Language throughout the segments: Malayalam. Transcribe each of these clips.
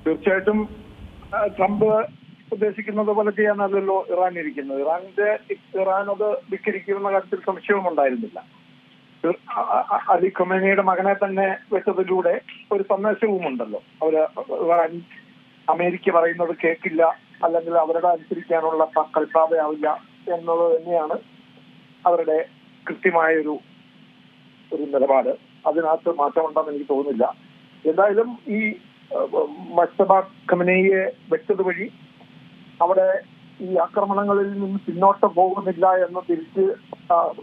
തീർച്ചയായിട്ടും ട്രംപ് ഉദ്ദേശിക്കുന്നത് പോലെ ചെയ്യാനല്ലല്ലോ ഇറാൻ ഇരിക്കുന്നത്. ഇറാൻ അത് വിക്കരിക്കുന്ന കാര്യത്തിൽ സംശയവും ഉണ്ടായിരുന്നില്ല. അലി ഖൊമേനിയുടെ മകനെ തന്നെ വെച്ചതിലൂടെ ഒരു സന്ദേശവും ഉണ്ടല്ലോ. ഇറാൻ അമേരിക്ക പറയുന്നത് കേൾക്കില്ല, അല്ലെങ്കിൽ അവരുടെ അനുസരിക്കാനുള്ള കൽപ്പാവയാവില്ല എന്നുള്ളത് തന്നെയാണ് അവരുടെ കൃത്യമായൊരു നിലപാട്. അതിനകത്ത് മാറ്റമുണ്ടെന്ന് എനിക്ക് തോന്നുന്നില്ല. എന്തായാലും ഈ മജ്തബ ഖമനേയിയെ വെച്ചത് വഴി അവിടെ ഈ ആക്രമണങ്ങളിൽ നിന്ന് പിന്നോട്ട് പോകുന്നില്ല എന്ന് തിരിച്ച്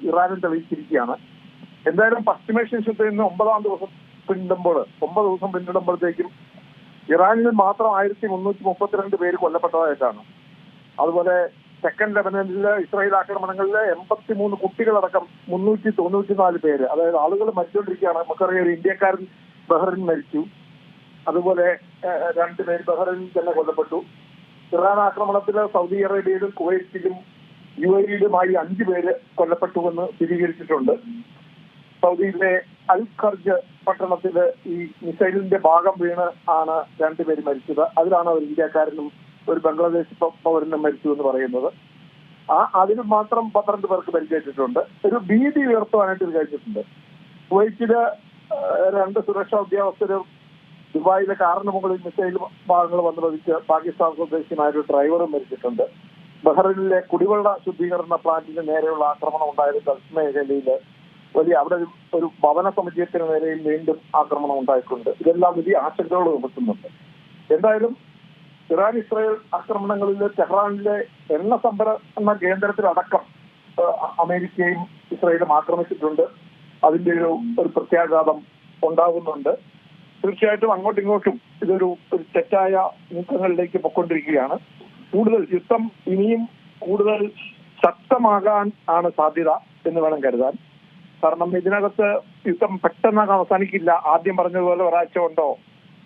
ഇറാനും തെളിയിച്ചിരിക്കുകയാണ്. എന്തായാലും പശ്ചിമേഷ്യൻ യുദ്ധത്തിൽ നിന്ന് 9 ദിവസം പിന്നിടുമ്പോഴത്തേക്കും ഇറാനിൽ മാത്രം 1332 പേര് കൊല്ലപ്പെട്ടതായിട്ടാണ്. അതുപോലെ തെക്കൻ ലെബനനിലെ ഇസ്രായേൽ ആക്രമണങ്ങളിലെ 83 കുട്ടികളടക്കം 394 പേര്, അതായത് ആളുകൾ മരിച്ചുകൊണ്ടിരിക്കുകയാണ്. നമുക്കറിയാം ഒരു ഇന്ത്യക്കാരൻ ബഹ്റിൻ മരിച്ചു, അതുപോലെ 2 പേര് ബഹ്റിനിൽ തന്നെ കൊല്ലപ്പെട്ടു. ഇറാൻ ആക്രമണത്തിൽ സൗദി അറേബ്യയിലും കുവൈറ്റിലും UAE-യിലുമായി 5 പേര് കൊല്ലപ്പെട്ടുവെന്ന് സ്ഥിരീകരിച്ചിട്ടുണ്ട്. സൗദിയിലെ അൽ ഖർജ് പട്ടണത്തില് ഈ മിസൈലിന്റെ ഭാഗം വീണ് ആണ് 2 പേര് മരിച്ചത്. അതിലാണ് ഒരു ഇന്ത്യക്കാരനും ഒരു ബംഗ്ലാദേശ് പൗരനും മരിച്ചു എന്ന് പറയുന്നത്. അതിന് മാത്രം 12 പേർക്ക് പരിക്കേറ്റിട്ടുണ്ട്. ഒരു ഭീതി ഉയർത്തുവാനായിട്ട് ഇത് കഴിഞ്ഞിട്ടുണ്ട്. കുവൈറ്റില് 2 സുരക്ഷാ ഉദ്യോഗസ്ഥരും ദുബായിലെ കാറിന് മുകളിൽ മിസൈൽ ഭാഗങ്ങൾ വന്ന് പതിച്ച് പാകിസ്ഥാൻ സ്വദേശിയായ ഒരു ഡ്രൈവറും മരിച്ചിട്ടുണ്ട്. ബഹ്റിനിലെ കുടിവെള്ള ശുദ്ധീകരണ പ്ലാന്റിന് നേരെയുള്ള ആക്രമണം ഉണ്ടായത് ഗൾഫ് മേഖലയില് അവിടെ ഒരു ഭവന സമുച്ചയത്തിന് നേരെയും വീണ്ടും ആക്രമണം ഉണ്ടായിട്ടുണ്ട്. ഇതെല്ലാം വലിയ ആശങ്കകൾ ഉയർത്തുന്നുണ്ട്. എന്തായാലും ഇറാൻ ഇസ്രായേൽ ആക്രമണങ്ങളിൽ ടെഹ്റാനിലെ എണ്ണ സംഭരണ കേന്ദ്രത്തിലടക്കം അമേരിക്കയും ഇസ്രായേലും ആക്രമിച്ചിട്ടുണ്ട്. അതിന്റെ ഒരു പ്രത്യാഘാതം ഉണ്ടാകുന്നുണ്ട്. തീർച്ചയായിട്ടും അങ്ങോട്ടും ഇങ്ങോട്ടും ഇതൊരു തെറ്റായ നീക്കങ്ങളിലേക്ക് പൊയ്ക്കൊണ്ടിരിക്കുകയാണ്. കൂടുതൽ യുദ്ധം ഇനിയും കൂടുതൽ ശക്തമാകാൻ ആണ് സാധ്യത എന്ന് വേണം കരുതാൻ. കാരണം ഇതിനകത്ത് യുദ്ധം പെട്ടെന്ന് അവസാനിക്കില്ല. ആദ്യം പറഞ്ഞതുപോലെ ഒരാഴ്ച കൊണ്ടോ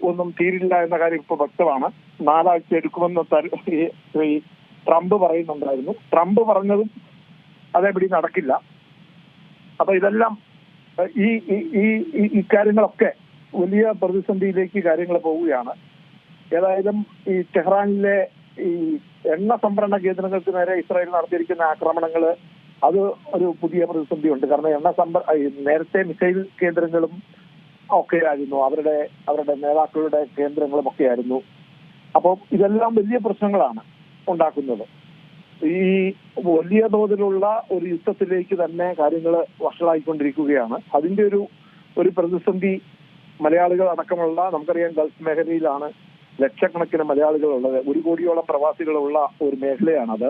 ഒന്നും തീരില്ല എന്ന കാര്യം ഇപ്പോൾ വ്യക്തമാണ്. 4 ആഴ്ച എടുക്കുമെന്ന് ട്രംപ് പറയുന്നുണ്ടായിരുന്നു. ട്രംപ് പറഞ്ഞതും അതേപടി നടക്കില്ല. അപ്പൊ ഇതെല്ലാം ഈ കാര്യങ്ങളൊക്കെ വലിയ പ്രതിസന്ധിയിലേക്ക് കാര്യങ്ങൾ പോവുകയാണ്. ഏതായാലും ഈ ടെഹ്റാനിലെ ഈ എണ്ണ സംഭരണ കേന്ദ്രങ്ങൾക്ക് നേരെ ഇസ്രായേൽ നടത്തിയിരിക്കുന്ന ആക്രമണങ്ങള് അത് ഒരു പുതിയ പ്രതിസന്ധിയുണ്ട്. കാരണം നേരത്തെ മിസൈൽ കേന്ദ്രങ്ങളും ഒക്കെ ആയിരുന്നു, അവരുടെ നേതാക്കളുടെ കേന്ദ്രങ്ങളും ഒക്കെ ആയിരുന്നു. അപ്പോൾ ഇതെല്ലാം വലിയ പ്രശ്നങ്ങളാണ് ഉണ്ടാക്കുന്നത്. ഈ വലിയ തോതിലുള്ള ഒരു യുദ്ധത്തിലേക്ക് തന്നെ കാര്യങ്ങൾ വഷളായിക്കൊണ്ടിരിക്കുകയാണ്. അതിന്റെ ഒരു പ്രതിസന്ധി മലയാളികൾ അടക്കമുള്ള, നമുക്കറിയാം ഗൾഫ് മേഖലയിലാണ് ലക്ഷക്കണക്കിന് മലയാളികൾ ഉള്ളത്. 1 കോടിയോളം പ്രവാസികളുള്ള ഒരു മേഖലയാണത്.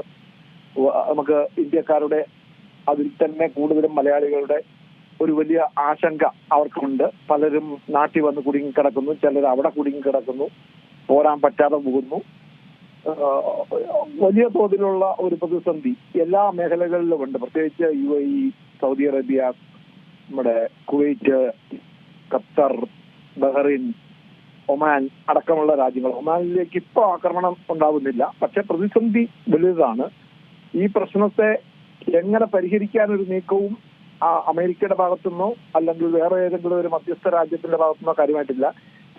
നമുക്ക് ഇന്ത്യക്കാരുടെ അതിൽ തന്നെ കൂടുതലും മലയാളികളുടെ ഒരു വലിയ ആശങ്ക അവർക്കുണ്ട്. പലരും നാട്ടിൽ വന്ന് കുടുങ്ങിക്കിടക്കുന്നു, ചിലർ അവിടെ കുടുങ്ങിക്കിടക്കുന്നു, പോരാൻ പറ്റാതെ പോകുന്നു. വലിയ തോതിലുള്ള ഒരു പ്രതിസന്ധി എല്ലാ മേഖലകളിലും ഉണ്ട്. പ്രത്യേകിച്ച് UAE, സൗദി അറേബ്യ, നമ്മുടെ കുവൈറ്റ്, ഖത്തർ, ബഹ്റിൻ, ഒമാൻ അടക്കമുള്ള രാജ്യങ്ങൾ. ഒമാനിലേക്ക് ഇപ്പോൾ ആക്രമണം ഉണ്ടാവുന്നില്ല, പക്ഷെ പ്രതിസന്ധി വലുതാണ്. ഈ പ്രശ്നത്തെ എങ്ങനെ പരിഹരിക്കാനൊരു നീക്കവും അമേരിക്കയുടെ ഭാഗത്തുനിന്നോ അല്ലെങ്കിൽ വേറെ ഏതെങ്കിലും ഒരു മധ്യസ്ഥ രാജ്യത്തിന്റെ ഭാഗത്തുനിന്നോ കാര്യമായിട്ടില്ല.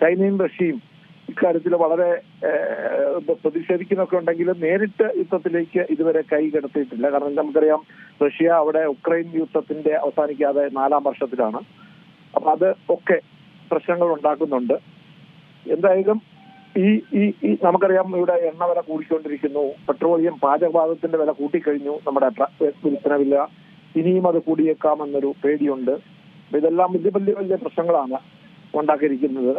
ചൈനയും റഷ്യയും ഇക്കാര്യത്തിൽ വളരെ പ്രതിഷേധിക്കുന്നൊക്കെ ഉണ്ടെങ്കിലും നേരിട്ട് യുദ്ധത്തിലേക്ക് ഇതുവരെ കൈ കടത്തിയിട്ടില്ല. കാരണം നമുക്കറിയാം റഷ്യ അവിടെ ഉക്രൈൻ യുദ്ധത്തിന്റെ അവസാനിക്കാതെ 4ാം വർഷത്തിലാണ്. അപ്പൊ അത് ഒക്കെ പ്രശ്നങ്ങൾ ഉണ്ടാക്കുന്നുണ്ട്. എന്തായാലും ഈ നമുക്കറിയാം ഇവിടെ എണ്ണ വില കൂടിക്കൊണ്ടിരിക്കുന്നു, പെട്രോളിയം പാചകവാതകത്തിന്റെ വില കൂട്ടിക്കഴിഞ്ഞു, നമ്മുടെ വിൽപ്പന വില ഇനിയും അത് കൂടിയേക്കാമെന്നൊരു പേടിയുണ്ട്. ഇതെല്ലാം വലിയ പ്രശ്നങ്ങളാണ് ഉണ്ടാക്കിയിരിക്കുന്നത്.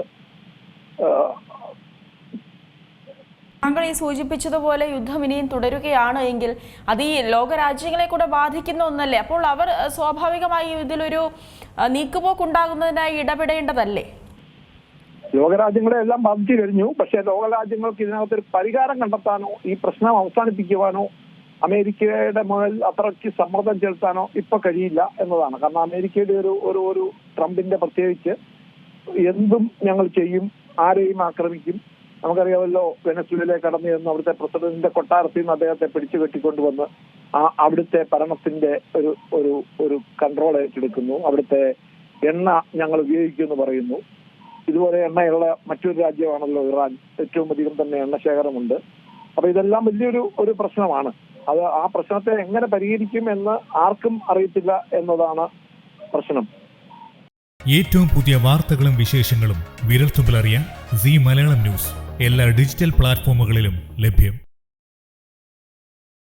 താങ്കൾ ഈ സൂചിപ്പിച്ചതുപോലെ യുദ്ധം ഇനിയും തുടരുകയാണ് എങ്കിൽ അത് ഈ ലോകരാജ്യങ്ങളെ കൂടെ ബാധിക്കുന്ന ഒന്നല്ലേ? അപ്പോൾ അവർ സ്വാഭാവികമായി ഇതിലൊരു നീക്കുപോക്കുണ്ടാകുന്നതിനായി ഇടപെടേണ്ടതല്ലേ? ലോകരാജ്യങ്ങളെ എല്ലാം ബാധിച്ചു കഴിഞ്ഞു. പക്ഷെ ലോകരാജ്യങ്ങൾക്ക് ഇതിനകത്തൊരു പരിഹാരം കണ്ടെത്താനോ ഈ പ്രശ്നം അവസാനിപ്പിക്കുവാനോ അമേരിക്കയുടെ മുതൽ അത്രയ്ക്ക് സമ്മർദ്ദം ചെലുത്താനോ ഇപ്പൊ കഴിയില്ല എന്നതാണ്. കാരണം അമേരിക്കയുടെ ഒരു ട്രംപിന്റെ പ്രത്യേകിച്ച് എന്തും ഞങ്ങൾ ചെയ്യും, ആരെയും ആക്രമിക്കും. നമുക്കറിയാമല്ലോ വെനസ്വേലയെ കടന്നു ചെന്ന് അവിടുത്തെ പ്രസിഡന്റിന്റെ കൊട്ടാരത്തിൽ നിന്ന് അദ്ദേഹത്തെ പിടിച്ചു കെട്ടിക്കൊണ്ടുവന്ന് അവിടുത്തെ ഭരണത്തിന്റെ ഒരു കൺട്രോൾ ഏറ്റെടുക്കുന്നു. അവിടുത്തെ എണ്ണ ഞങ്ങൾ ഉപയോഗിക്കുമെന്ന് പറയുന്നു. ഇതുപോലെ എണ്ണയുള്ള മറ്റൊരു രാജ്യമാണല്ലോ ഇറാൻ. ഏറ്റവും അധികം തന്നെ എണ്ണ ശേഖരമുണ്ട്. അപ്പൊ ഇതെല്ലാം വലിയൊരു പ്രശ്നമാണ്. അത് ആ പ്രശ്നത്തെ എങ്ങനെ പരിഹരിക്കും എന്ന് ആർക്കും അറിയത്തില്ല എന്നതാണ് പ്രശ്നം. ഏറ്റവും പുതിയ വാർത്തകളും വിശേഷങ്ങളും വിരൽത്തുമ്പിലറിയാൻ സീ മലയാളം ന്യൂസ് എല്ലാ ഡിജിറ്റൽ പ്ലാറ്റ്ഫോമുകളിലും ലഭ്യം.